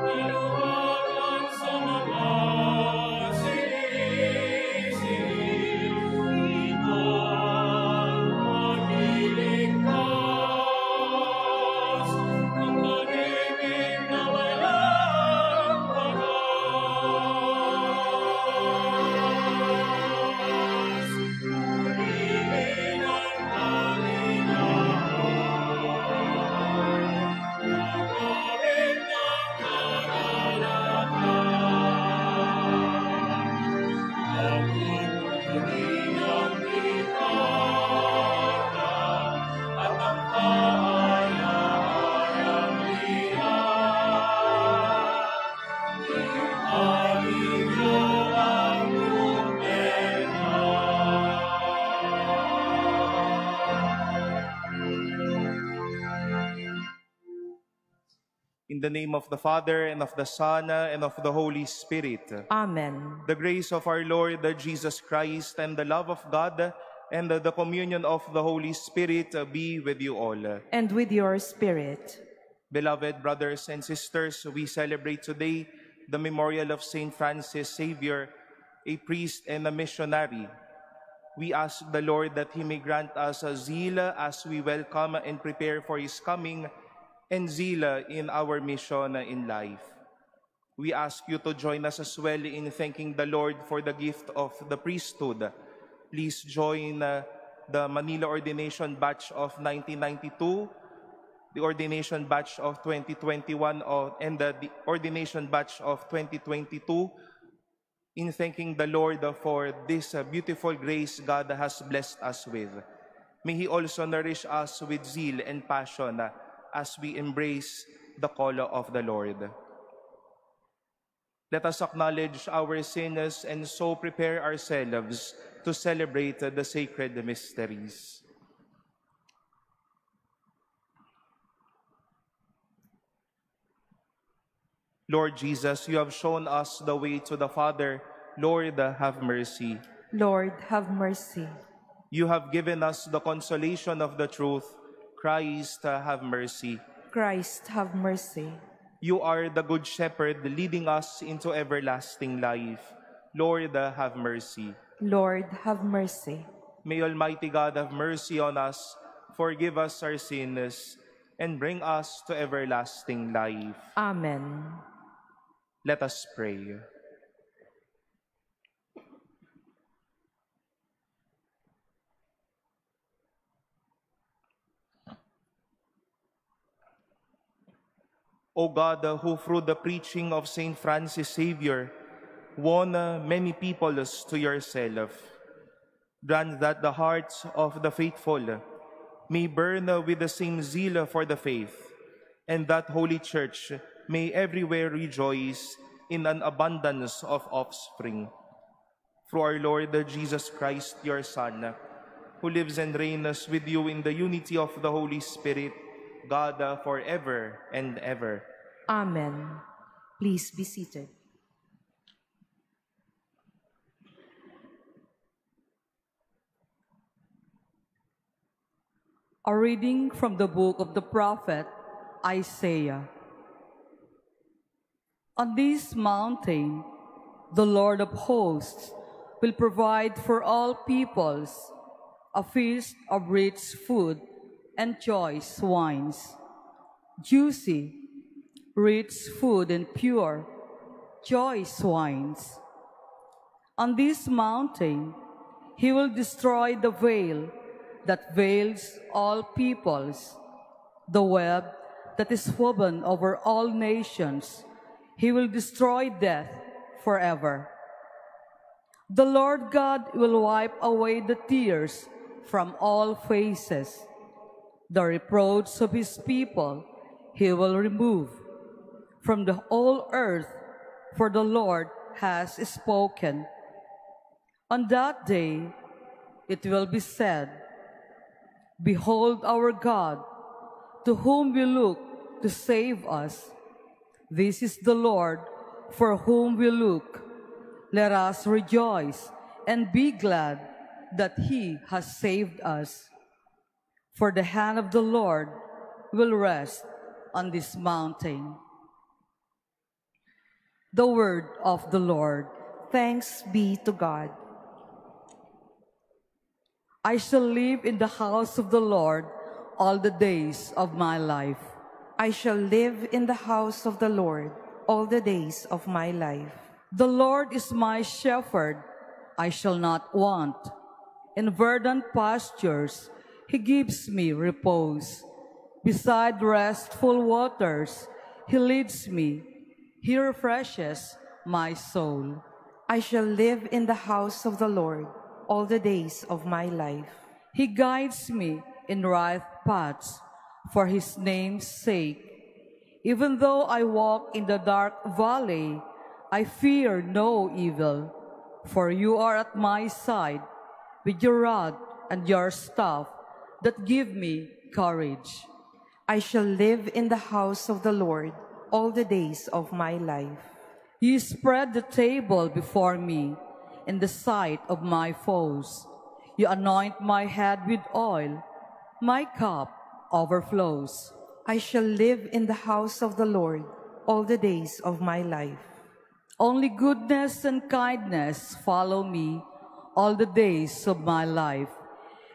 Iluwagan sa mga sinisig, ika'y magliligtas ng pag-ibig na walang wakas. Purihin ang kaligayahan, nagawin ng kagalakan, pagpupuri ang likara at ang kaaya-ayang lihan. Ihain niyo ang trumpeta. In the name of the Father, and of the Son, and of the Holy Spirit. Amen. The grace of our Lord Jesus Christ, and the love of God, and the communion of the Holy Spirit be with you all. And with your spirit. Beloved brothers and sisters, we celebrate today the memorial of Saint Francis Xavier, a priest and a missionary. We ask the Lord that He may grant us a zeal as we welcome and prepare for His coming, and zeal in our mission in life. We ask you to join us as well in thanking the Lord for the gift of the priesthood. Please join the Manila Ordination Batch of 1992, the Ordination Batch of 2021, and the Ordination Batch of 2022 in thanking the Lord for this beautiful grace God has blessed us with. May He also nourish us with zeal and passion as we embrace the call of the Lord. Let us acknowledge our sins and so prepare ourselves to celebrate the sacred mysteries. Lord Jesus, you have shown us the way to the Father. Lord, have mercy. Lord, have mercy. You have given us the consolation of the truth. Christ, have mercy. Christ, have mercy. You are the Good Shepherd leading us into everlasting life. Lord, have mercy. Lord, have mercy. May Almighty God have mercy on us, forgive us our sins, and bring us to everlasting life. Amen. Let us pray. O God, who through the preaching of Saint Francis Xavier won many peoples to yourself, grant that the hearts of the faithful may burn with the same zeal for the faith, and that Holy Church may everywhere rejoice in an abundance of offspring. Through our Lord Jesus Christ, your Son, who lives and reigns with you in the unity of the Holy Spirit, God, forever and ever. Amen. Please be seated. A reading from the book of the prophet Isaiah. On this mountain, the Lord of hosts will provide for all peoples a feast of rich food and choice wines, juicy, rich food and pure, choice wines. On this mountain, He will destroy the veil that veils all peoples, the web that is woven over all nations. He will destroy death forever. The Lord God will wipe away the tears from all faces. The reproach of His people He will remove from the whole earth, for the Lord has spoken. On that day it will be said, Behold our God, to whom we look to save us. This is the Lord, for whom we look. Let us rejoice and be glad that He has saved us. For the hand of the Lord will rest on this mountain. The word of the Lord. Thanks be to God. I shall live in the house of the Lord all the days of my life. I shall live in the house of the Lord all the days of my life. The Lord is my shepherd, I shall not want. In verdant pastures he gives me repose. Beside restful waters he leads me. He refreshes my soul. I shall live in the house of the Lord all the days of my life. He guides me in right paths for his name's sake. Even though I walk in the dark valley, I fear no evil, for you are at my side with your rod and your staff that give me courage. I shall live in the house of the Lord all the days of my life. You spread the table before me in the sight of my foes. You anoint my head with oil. My cup overflows. I shall live in the house of the Lord all the days of my life. Only goodness and kindness follow me all the days of my life,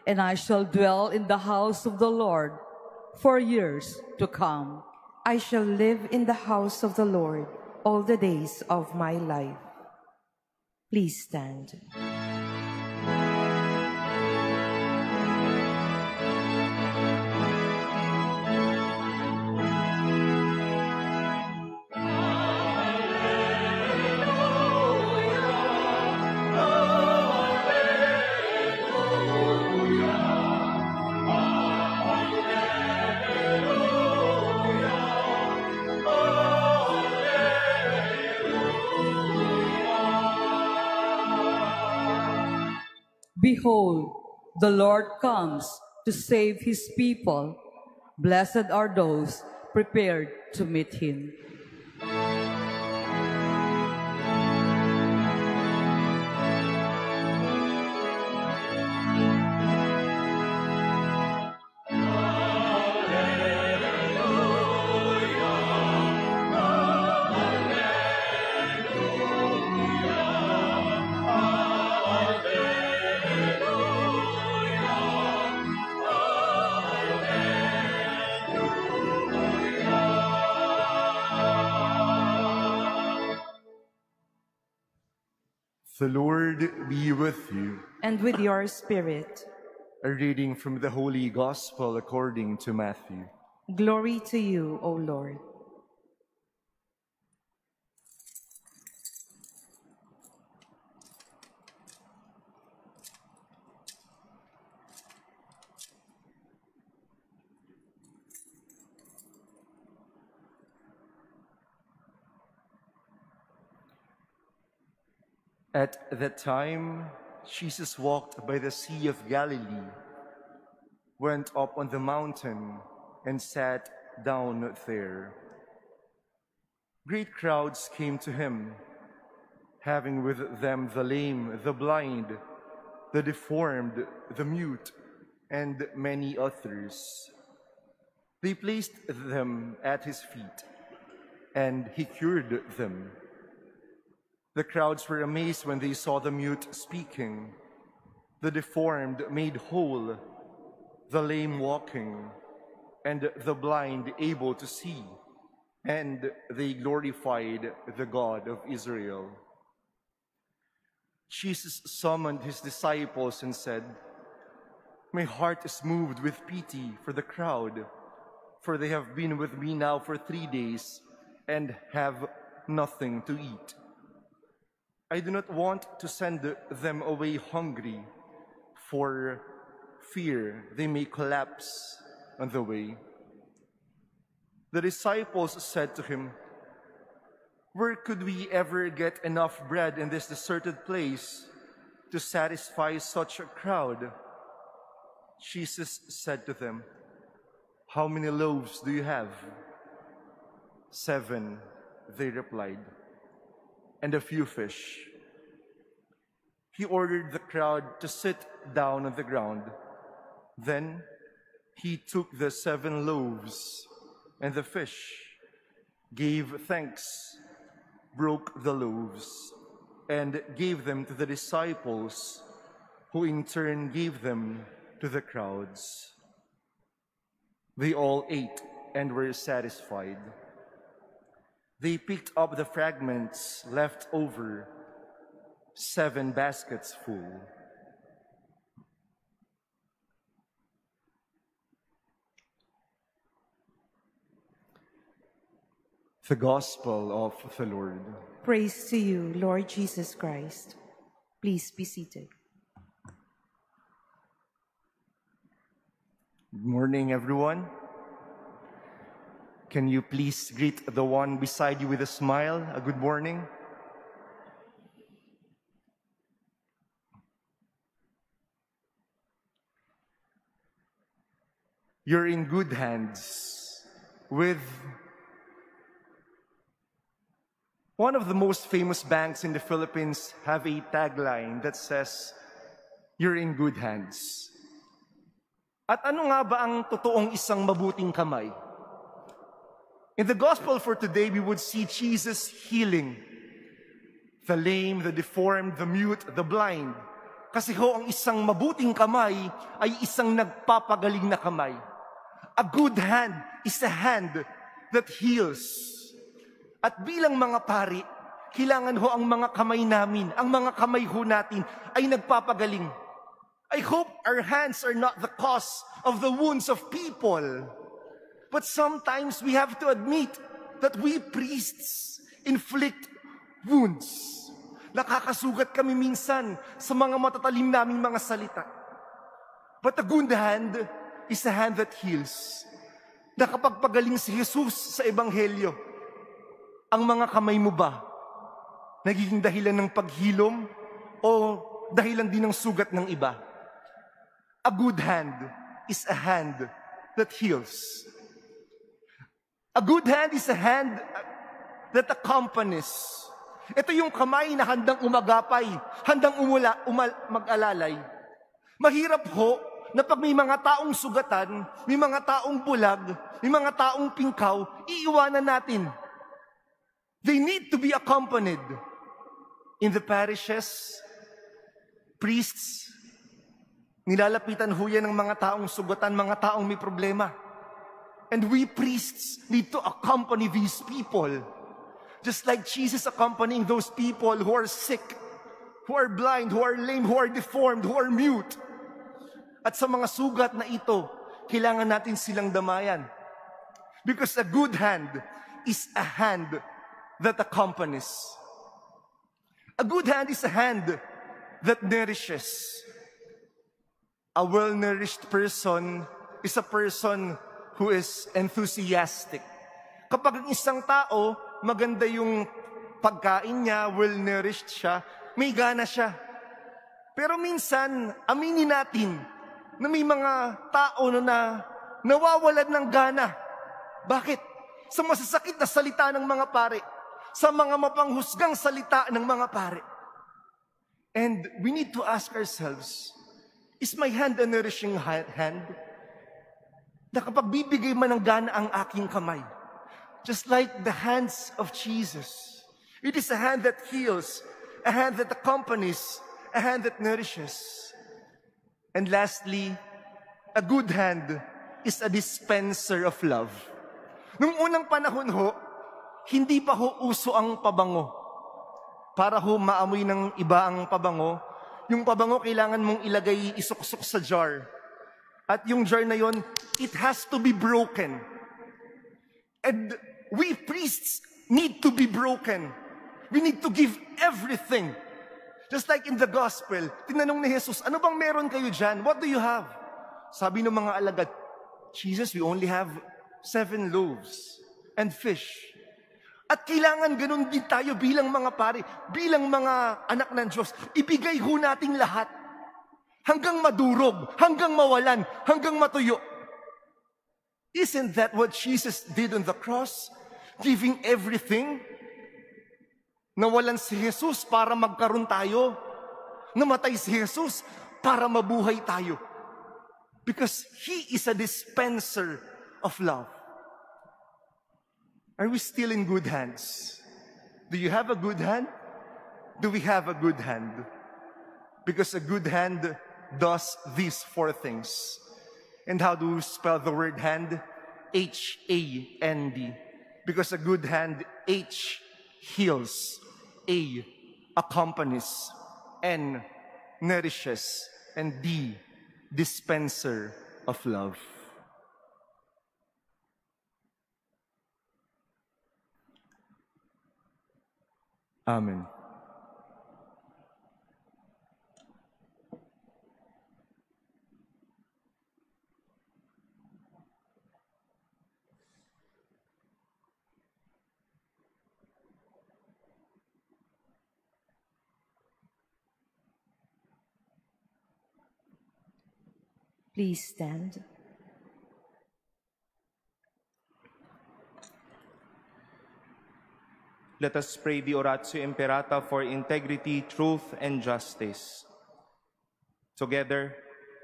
and I shall dwell in the house of the Lord for years to come. I shall live in the house of the Lord all the days of my life. Please stand. Behold, the Lord comes to save his people. Blessed are those prepared to meet him. The Lord be with you. And with your spirit. A reading from the Holy Gospel according to Matthew. Glory to you, O Lord. At that time, Jesus walked by the Sea of Galilee, went up on the mountain, and sat down there. Great crowds came to him, having with them the lame, the blind, the deformed, the mute, and many others. They placed them at his feet, and he cured them. The crowds were amazed when they saw the mute speaking, the deformed made whole, the lame walking, and the blind able to see, and they glorified the God of Israel. Jesus summoned his disciples and said, "My heart is moved with pity for the crowd, for they have been with me now for 3 days and have nothing to eat. I do not want to send them away hungry, for fear they may collapse on the way." The disciples said to him, "Where could we ever get enough bread in this deserted place to satisfy such a crowd?" Jesus said to them, "How many loaves do you have?" 7, they replied, "and a few fish." He ordered the crowd to sit down on the ground. Then he took the 7 loaves and the fish, gave thanks, broke the loaves and gave them to the disciples, who in turn gave them to the crowds. They all ate and were satisfied. They picked up the fragments left over, 7 baskets full. The Gospel of the Lord. Praise to you, Lord Jesus Christ. Please be seated. Good morning, everyone. Can you please greet the one beside you with a smile? A good morning. You're in good hands with one of the most famous banks in the Philippines. Have a tagline that says, "You're in good hands." At ano nga ba ang totoong isang mabuting kamay? In the gospel for today, we would see Jesus healing the lame, the deformed, the mute, the blind. Kasi ho, ang isang mabuting kamay ay isang nagpapagaling na kamay. A good hand is a hand that heals. At bilang mga pari, kailangan ho ang mga kamay namin, ang mga kamay ho natin ay nagpapagaling. I hope our hands are not the cause of the wounds of people. But sometimes we have to admit that we priests inflict wounds. Nakakasugat kami minsan sa mga matatalim naming mga salita. But a good hand is a hand that heals. Nakapagpagaling si Jesus sa Ebanghelyo. Ang mga kamay mo ba nagiging dahilan ng paghilom o dahilan din ng sugat ng iba? A good hand is a hand that heals. A good hand is a hand that accompanies. Ito yung kamay na handang umagapay, handang mag-alalay. Mahirap ho na pag may mga taong sugatan, may mga taong bulag, may mga taong pingkaw, iiwanan natin. They need to be accompanied. In the parishes, priests, nilalapitan ho yan ng mga taong sugatan, mga taong may problema. And we priests need to accompany these people. Just like Jesus accompanying those people who are sick, who are blind, who are lame, who are deformed, who are mute. At sa mga sugat na ito, kailangan natin silang damayan. Because a good hand is a hand that accompanies. A good hand is a hand that nourishes. A well-nourished person is a person who is enthusiastic. Kapag ang isang tao, maganda yung pagkain niya, well-nourished siya, may gana siya. Pero minsan, aminin natin na may mga tao na nawawalan ng gana. Bakit? Sa masasakit na salita ng mga pare, sa mga mapanghusgang salita ng mga pare. And we need to ask ourselves, is my hand a nourishing hand? Na kapag bibigay man ng gana ang aking kamay, just like the hands of Jesus, it is a hand that heals, a hand that accompanies, a hand that nourishes. And lastly, a good hand is a dispenser of love. Nung unang panahon ho, hindi pa ho uso ang pabango. Para ho maamoy ng iba ang pabango, yung pabango kailangan mong ilagay, isuksok sa jar. At yung jar na yon, it has to be broken. And we priests need to be broken. We need to give everything. Just like in the gospel, tinanong ni Jesus, ano bang meron kayo dyan? What do you have? Sabi ng mga alagad, Jesus, we only have 7 loaves and fish. At kailangan ganun din tayo bilang mga pare, bilang mga anak ng Diyos. Ibigay ho natin lahat. Hanggang madurog, hanggang mawalan, hanggang matuyo. Isn't that what Jesus did on the cross? Giving everything? Nawalan si Jesus para magkaroon tayo. Namatay si Jesus para mabuhay tayo. Because He is a dispenser of love. Are we still in good hands? Do you have a good hand? Do we have a good hand? Because a good hand does these four things. And how do we spell the word hand? H-A-N-D. Because a good hand, H, heals, A, accompanies, N, nourishes, and D, dispenser of love. Amen. Please stand. Let us pray the Oratio Imperata for integrity, truth, and justice. Together,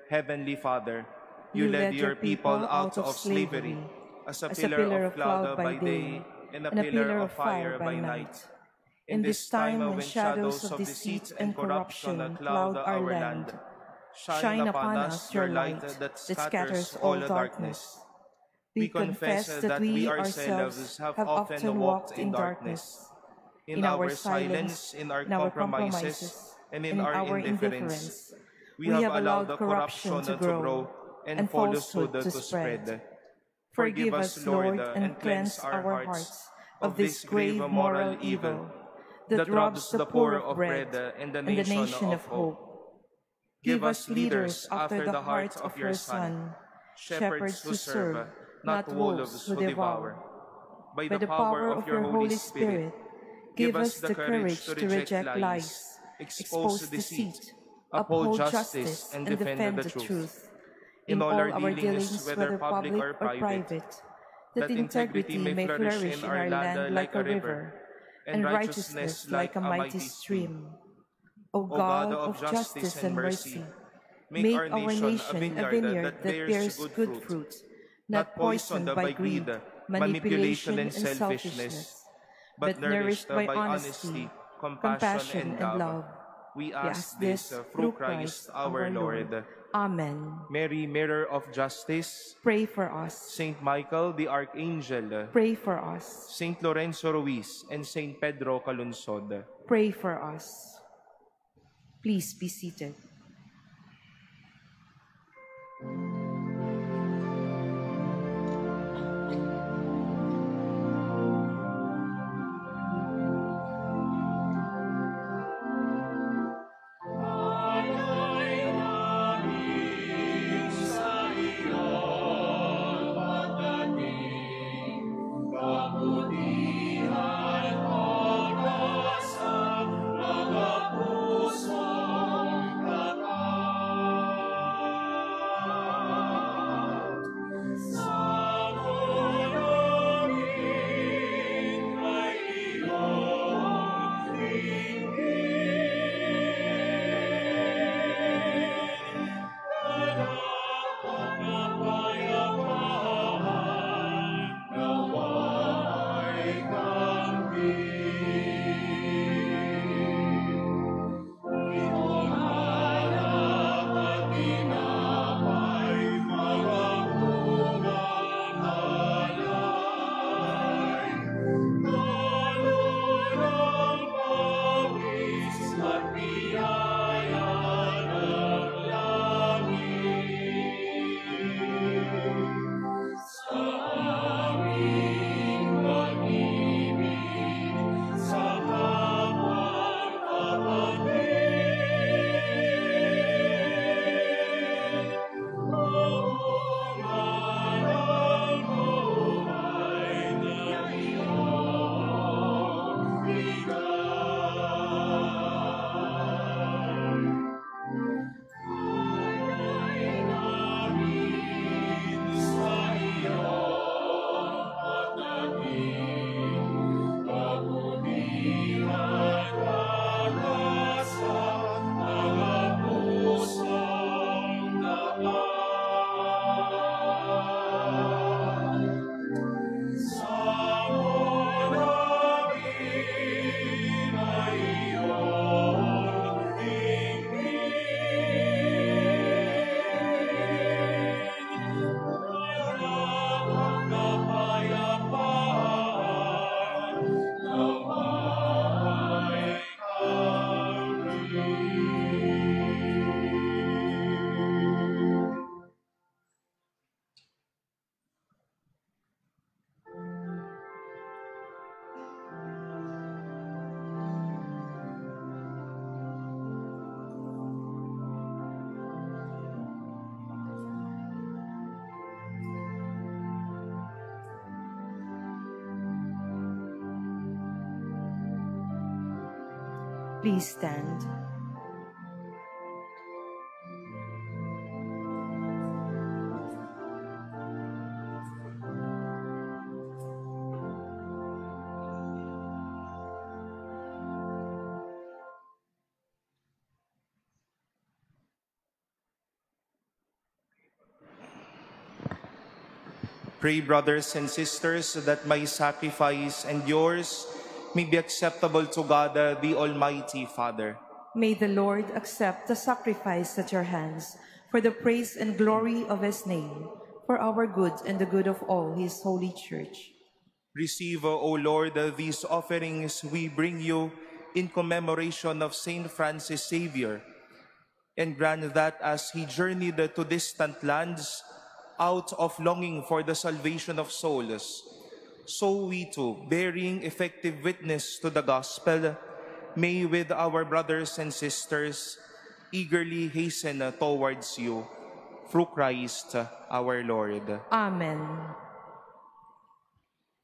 Heavenly Father, you led your people out of slavery as a pillar of cloud by day and a pillar of fire by night. In this time when shadows of deceit and corruption cloud our land, shine upon us your light that scatters all darkness. We confess that we ourselves have often walked in darkness, in our silence, in our compromises, and in our indifference. We have allowed the corruption to grow and falsehood to spread. Forgive us, Lord, and cleanse our hearts of this grave moral evil that robs the poor of bread and the nation of hope. Give us leaders after the heart of your Son, shepherds who serve, not wolves who devour. By the power of your Holy Spirit, give us the courage to reject lies, expose deceit, uphold justice, and defend the truth. In all our dealings, whether public or private, that integrity may flourish in our land like a river, and righteousness like a mighty stream. O God of justice and mercy, make our nation a vineyard that bears good fruit, not poisoned by greed, manipulation, and selfishness, but nourished by honesty, compassion, and love. We ask this through Christ our Lord. Amen. Mary, Mirror of Justice, Pray for us. Saint Michael the Archangel, Pray for us. Saint Lorenzo Ruiz, and Saint Pedro Calunsod. Pray for us. Please be seated. Puso Please stand. Pray, brothers and sisters, that my sacrifice and yours may be acceptable to God, the Almighty Father. May the Lord accept the sacrifice at your hands for the praise and glory of his name, for our good and the good of all his holy church. Receive, O Lord, these offerings we bring you in commemoration of Saint Francis Xavier, and grant that as he journeyed to distant lands out of longing for the salvation of souls, so we too, bearing effective witness to the gospel, may with our brothers and sisters eagerly hasten towards you, through Christ our Lord. Amen.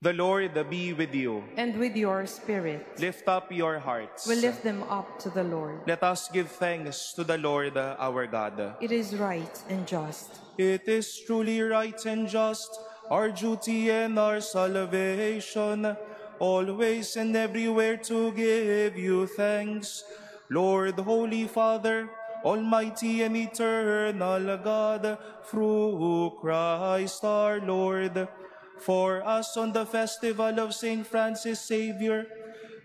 The Lord be with you. And with your spirit, Lift up your hearts. we lift them up to the Lord. Let us give thanks to the Lord our God. It is right and just. It is truly right and just, our duty and our salvation, always and everywhere to give you thanks. Lord, Holy Father, Almighty and eternal God, through Christ our Lord. For us on the festival of Saint Francis Xavier,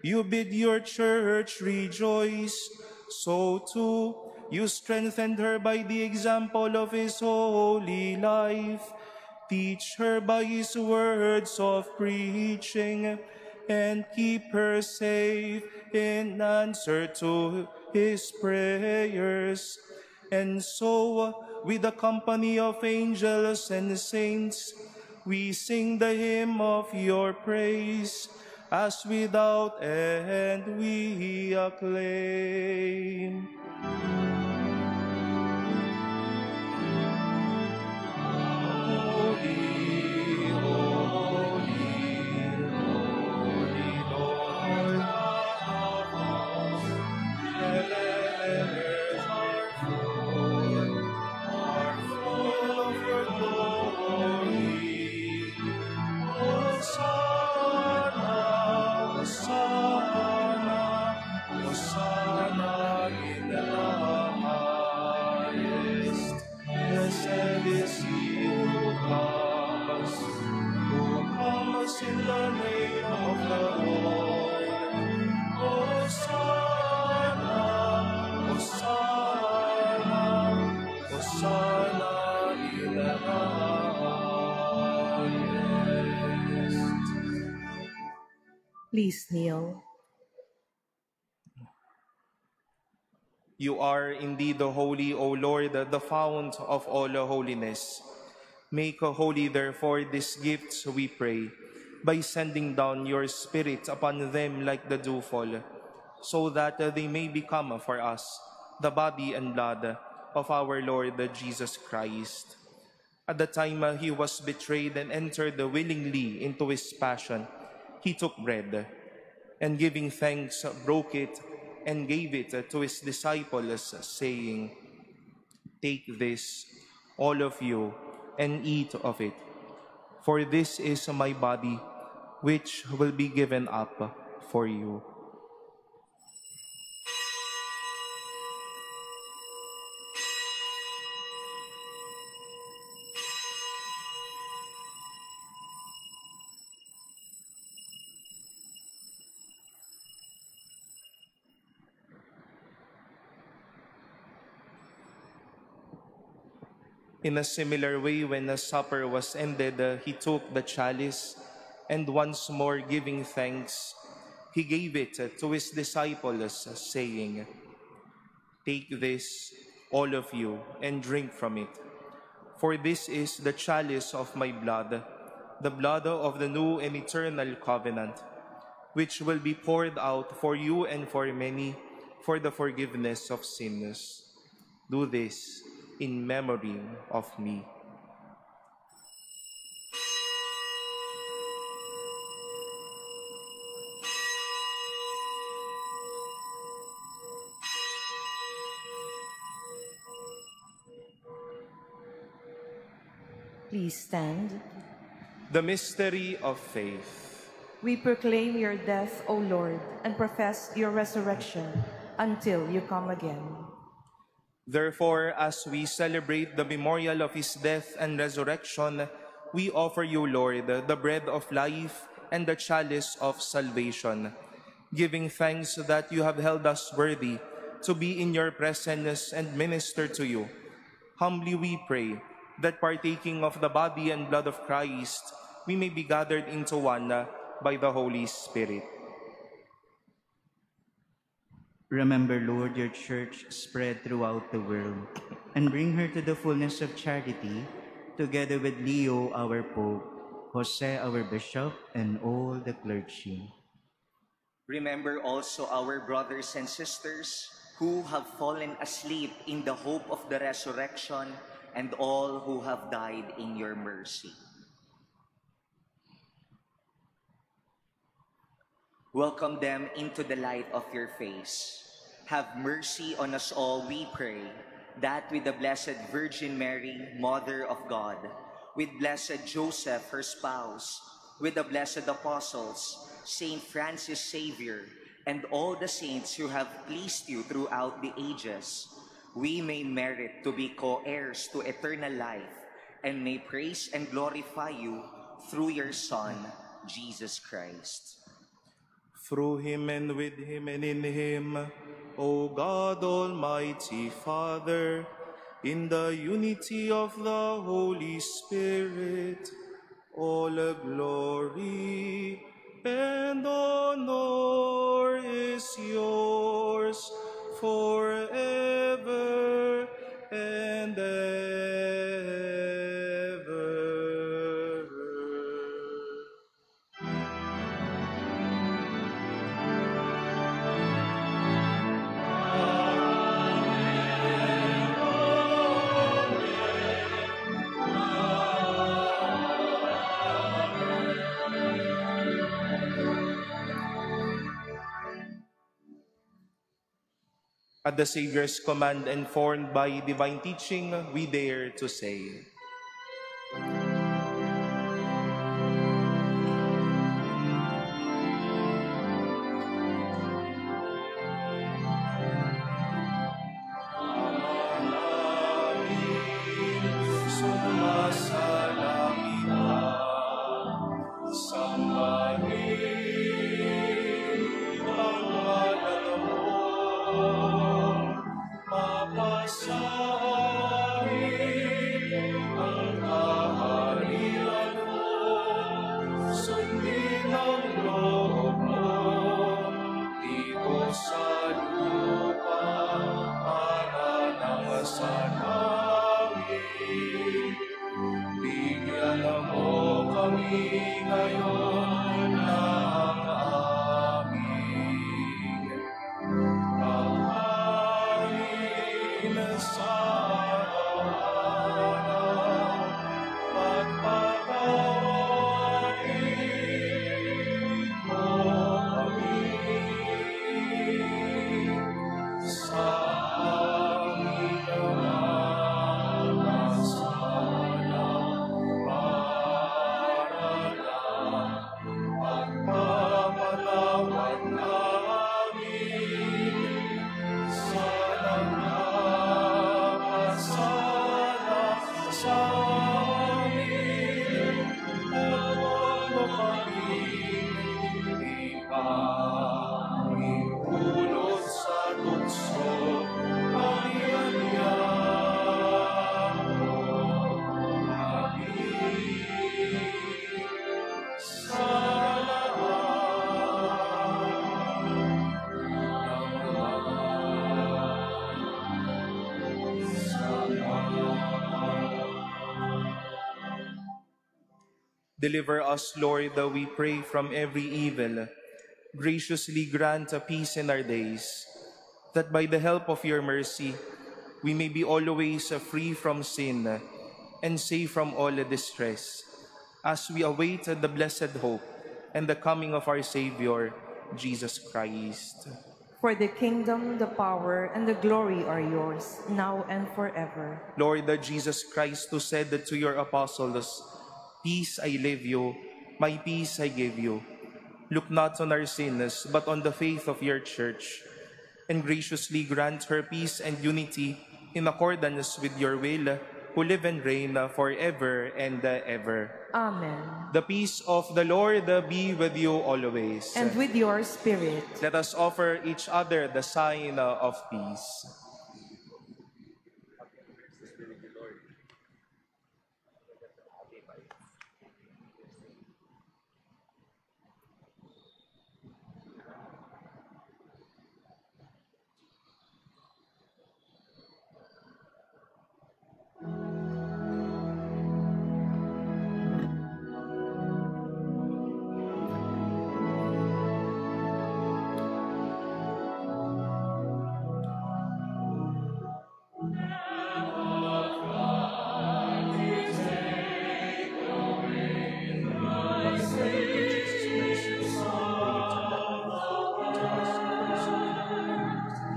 you bid your church rejoice. So too, you strengthened her by the example of his holy life. Teach her by his words of preaching, and keep her safe in answer to his prayers. And so, with the company of angels and saints, we sing the hymn of your praise, as without end we acclaim. Holy, holy, holy Lord of hosts, heavens are full of your glory. Hosanna, Hosanna, Hosanna in the highest. Blessed is he who comes in the name of the Lord. Hosanna, Hosanna, Hosanna in the highest. Please kneel. You are indeed the holy, O Lord, the fount of all holiness. Make holy, therefore, these gifts, we pray, by sending down your Spirit upon them like the dewfall, so that they may become for us the body and blood of our Lord Jesus Christ. At the time he was betrayed and entered willingly into his passion, he took bread, and giving thanks, broke it, and gave it to his disciples, saying, "Take this, all of you, and eat of it, for this is my body, which will be given up for you." In a similar way, when the supper was ended, he took the chalice, and once more giving thanks, he gave it to his disciples, saying, "Take this, all of you, and drink from it. For this is the chalice of my blood, the blood of the new and eternal covenant, which will be poured out for you and for many for the forgiveness of sins. Do this in memory of me." Please stand. The mystery of faith. We proclaim your death, O Lord, and profess your resurrection until you come again. Therefore, as we celebrate the memorial of his death and resurrection, we offer you, Lord, the bread of life and the chalice of salvation, giving thanks that you have held us worthy to be in your presence and minister to you. Humbly we pray that partaking of the body and blood of Christ, we may be gathered into one by the Holy Spirit. Remember, Lord, your church spread throughout the world, and bring her to the fullness of charity, together with Leo, our Pope, Jose, our Bishop, and all the clergy. Remember also our brothers and sisters who have fallen asleep in the hope of the resurrection, and all who have died in your mercy. Welcome them into the light of your face. Have mercy on us all, we pray, that with the Blessed Virgin Mary, Mother of God, with Blessed Joseph, her spouse, with the blessed apostles, Saint Francis Xavier, and all the saints who have pleased you throughout the ages, we may merit to be co-heirs to eternal life, and may praise and glorify you through your Son, Jesus Christ. Through him and with him and in him, O God, Almighty Father, in the unity of the Holy Spirit, all glory and honor is yours forever and ever. At the Savior's command, informed by divine teaching, we dare to say, sumasalangit ka, sambahin ang ngalan mo, mapasahin ang kaharian mo, sundin ang loob mo, dito sa lupa, para nang sa langit. Bigyan mo kami ngayon ng aming kakain sa araw-araw, at patawarin mo kami sa aming mga kasala, para lang pagpapatawad namin sa nagkakasala sa amin. Huwag mo kaming ipahintulot sa tukso, pangyayari mo kami sa Deliver us, Lord, that we pray, from every evil. Graciously grant a peace in our days, that by the help of your mercy, we may be always free from sin and safe from all distress, as we await the blessed hope and the coming of our Savior, Jesus Christ. For the kingdom, the power, and the glory are yours, now and forever. Lord Jesus Christ, who said that to your apostles, "Peace I leave you, my peace I give you," look not on our sins, but on the faith of your church, and graciously grant her peace and unity in accordance with your will, who live and reign forever and ever. Amen. The peace of the Lord be with you always. And with your spirit. Let us offer each other the sign of peace.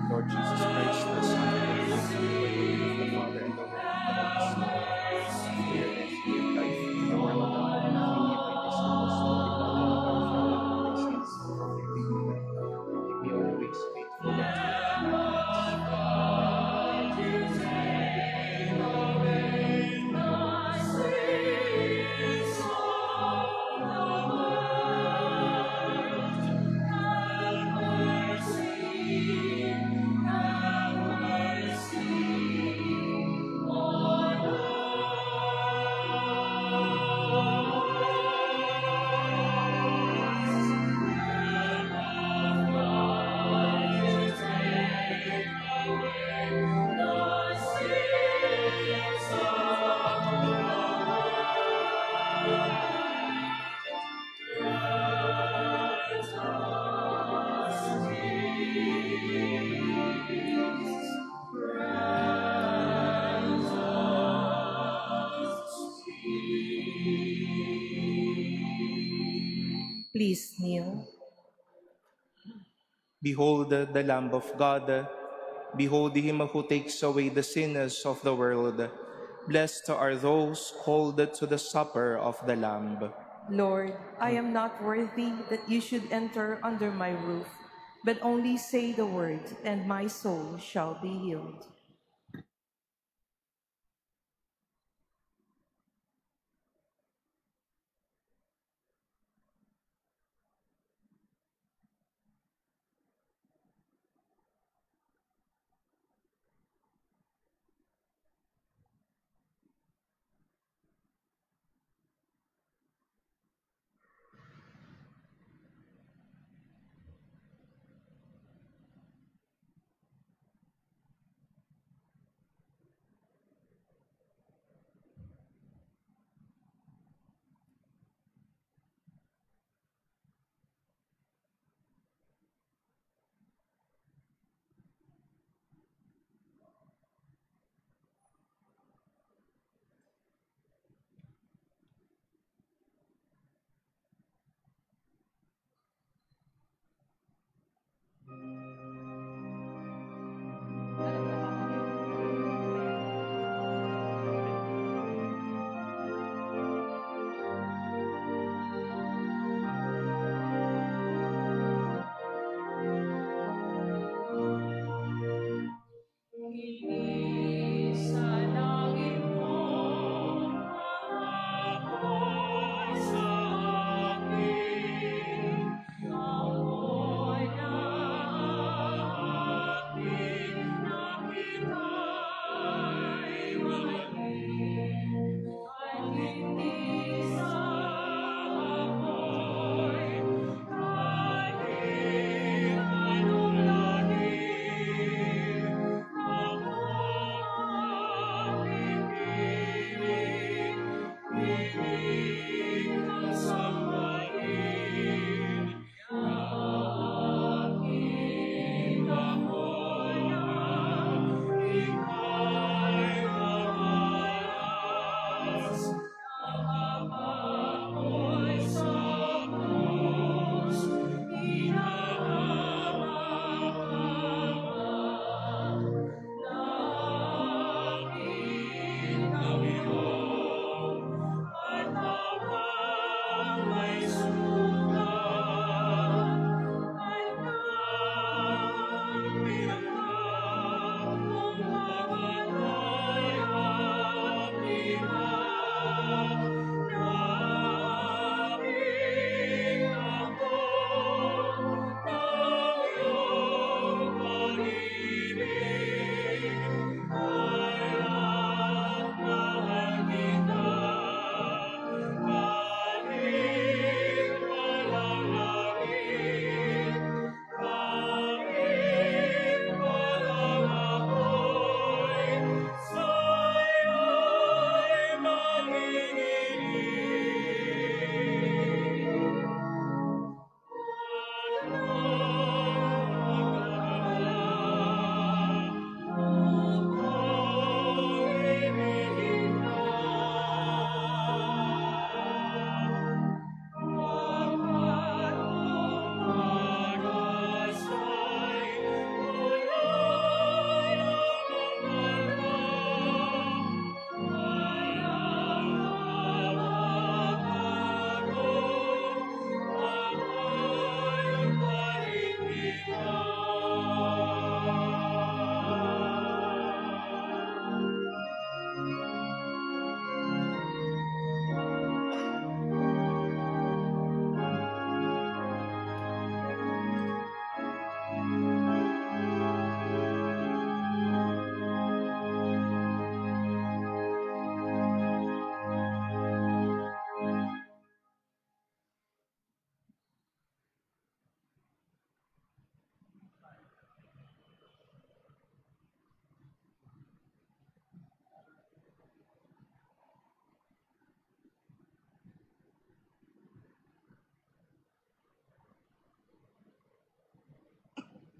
Lord Jesus Christ, the Son of the living God, the Father and the Holy Spirit, fear and give life to the world of the keep me always faithful unto the Please kneel. Behold the Lamb of God. Behold him who takes away the sins of the world. Blessed are those called to the supper of the Lamb. Lord, I am not worthy that you should enter under my roof, but only say the word, and my soul shall be healed.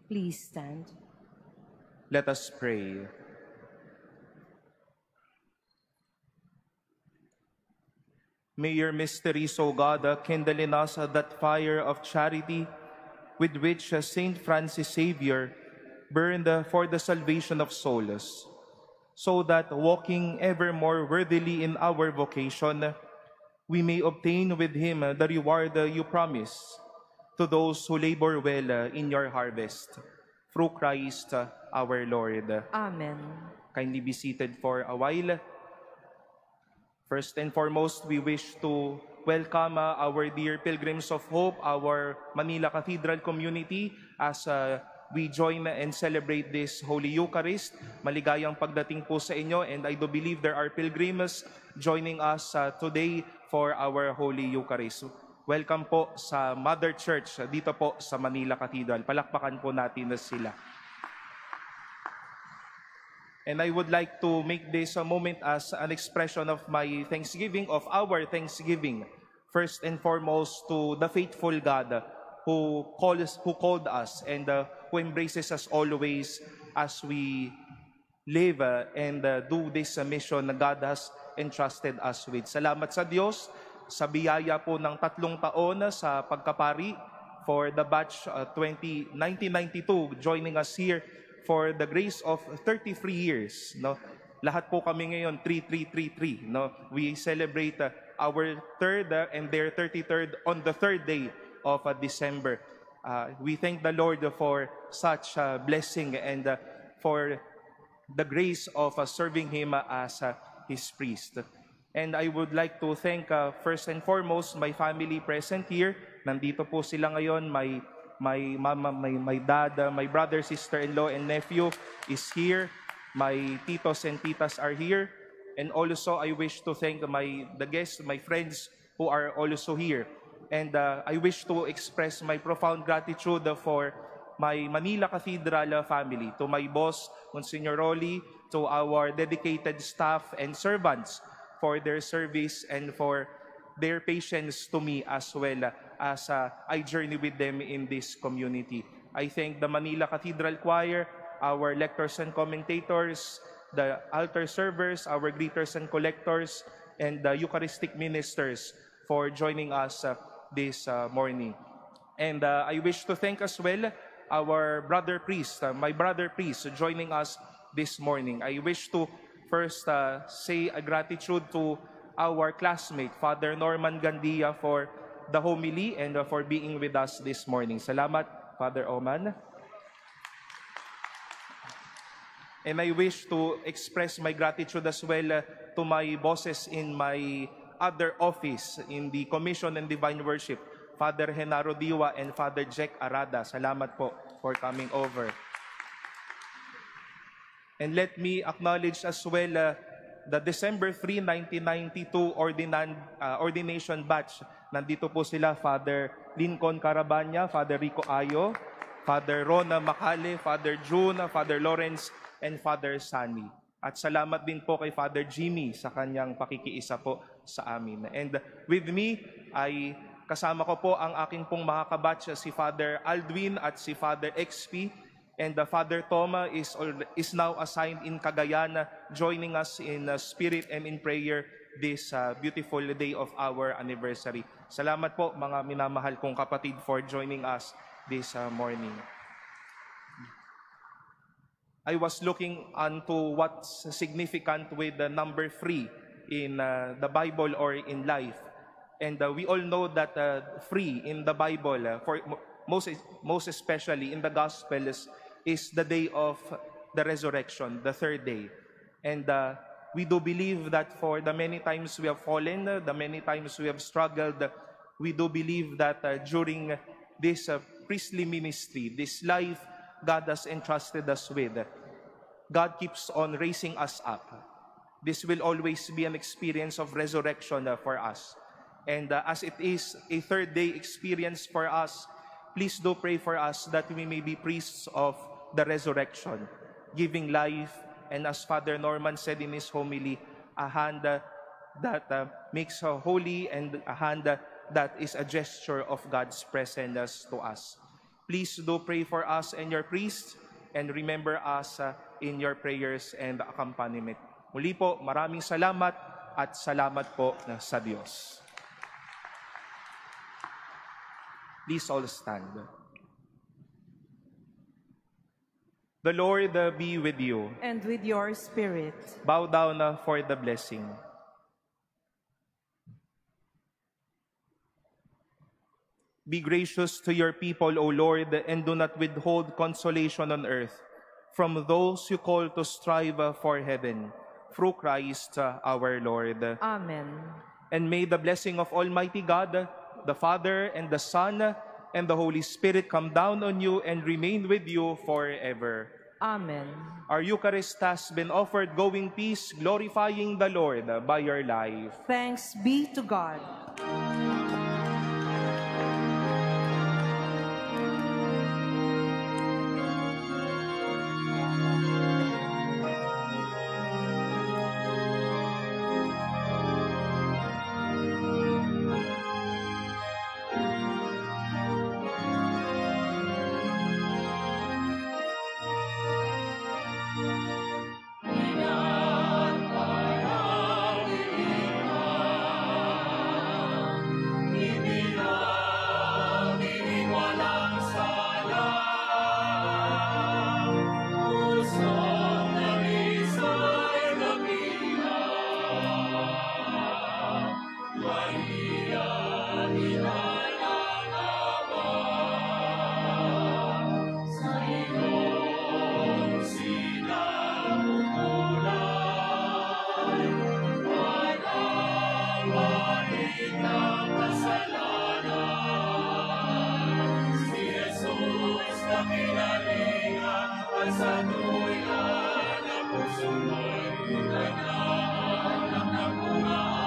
Please stand. Let us pray. May your mysteries, O God, kindle in us that fire of charity with which Saint Francis Xavier burned for the salvation of souls, so that walking ever more worthily in our vocation, we may obtain with him the reward you promise to those who labor well in your harvest. Through Christ our Lord. Amen. Kindly be seated for a while. First and foremost, we wish to welcome our dear Pilgrims of Hope, our Manila Cathedral community, as we join and celebrate this Holy Eucharist. Maligayang pagdating po sa inyo, and I do believe there are pilgrims joining us today for our Holy Eucharist. Welcome po sa Mother Church dito po sa Manila Cathedral. Palakpakan po natin na sila. And I would like to make this a moment as an expression of my thanksgiving, of our thanksgiving, first and foremost to the faithful God who called us and who embraces us always as we live and do this mission na God has entrusted us with. Salamat sa Diyos sa biyaya po ng 3 taon sa pagkapari for the batch 1992, joining us here for the grace of 33 years. No? Lahat po kami ngayon 3333. No? We celebrate our third and their 33rd on the third day of December. We thank the Lord for such blessing and for the grace of serving Him as His priest. And I would like to thank first and foremost my family present here. Nandito po sila ngayon. My mama, my dad, my brother, sister-in-law, and nephew is here. My titos and titas are here. And also, I wish to thank the guests, my friends who are also here. And I wish to express my profound gratitude for my Manila Cathedral family, to my boss, Monsignor Rolly, to our dedicated staff and servants for their service and for their patience to me as well as I journey with them in this community. I thank the Manila Cathedral Choir, our lectors and commentators, the altar servers, our greeters and collectors, and the Eucharistic ministers for joining us this morning. And I wish to thank as well our brother priest, my brother priest joining us this morning. I wish to first say a gratitude to our classmate, Father Norman Gandia, for the homily and for being with us this morning. Salamat, Father Oman. And I wish to express my gratitude as well to my bosses in my other office in the Commission and Divine Worship, Father Genaro Diwa and Father Jack Arada. Salamat po for coming over. And let me acknowledge as well the December 3, 1992 ordination batch. Nandito po sila, Father Lincoln Carabanya, Father Rico Ayo, Father Rona Macale, Father June, Father Lawrence, and Father Sunny. At salamat din po kay Father Jimmy sa kanyang pakikiisa po sa amin. And with me, ay kasama ko po ang aking pong mga kabatch, si Father Aldwin at si Father XP. And Father Toma is now assigned in Cagayan, joining us in spirit and in prayer this beautiful day of our anniversary. Salamat po mga minamahal kong kapatid for joining us this morning. I was looking onto what's significant with the number 3 in the Bible or in life. And we all know that 3 in the Bible, for most especially in the Gospels, is the day of the resurrection, the third day. And we do believe that for the many times we have fallen, the many times we have struggled, we do believe that during this priestly ministry, this life God has entrusted us with, God keeps on raising us up. This will always be an experience of resurrection for us. And as it is a third day experience for us, please do pray for us that we may be priests of the resurrection, giving life, and as Father Norman said in his homily, a hand that makes holy and a hand that is a gesture of God's presence to us. Please do pray for us and your priests, and remember us in your prayers and accompaniment. Muli po, maraming salamat at salamat po sa Diyos. Please all stand. The Lord be with you. And with your spirit. Bow down for the blessing. Be gracious to your people, O Lord, and do not withhold consolation on earth from those you call to strive for heaven, through Christ our Lord. Amen. And may the blessing of Almighty God, the Father, and the Son, and the Holy Spirit come down on you and remain with you forever. Amen. Our Eucharist has been offered. Go in peace, glorifying the Lord by your life. Thanks be to God. Sa tuwiran na puso mo'y naglaang ng nakunaan.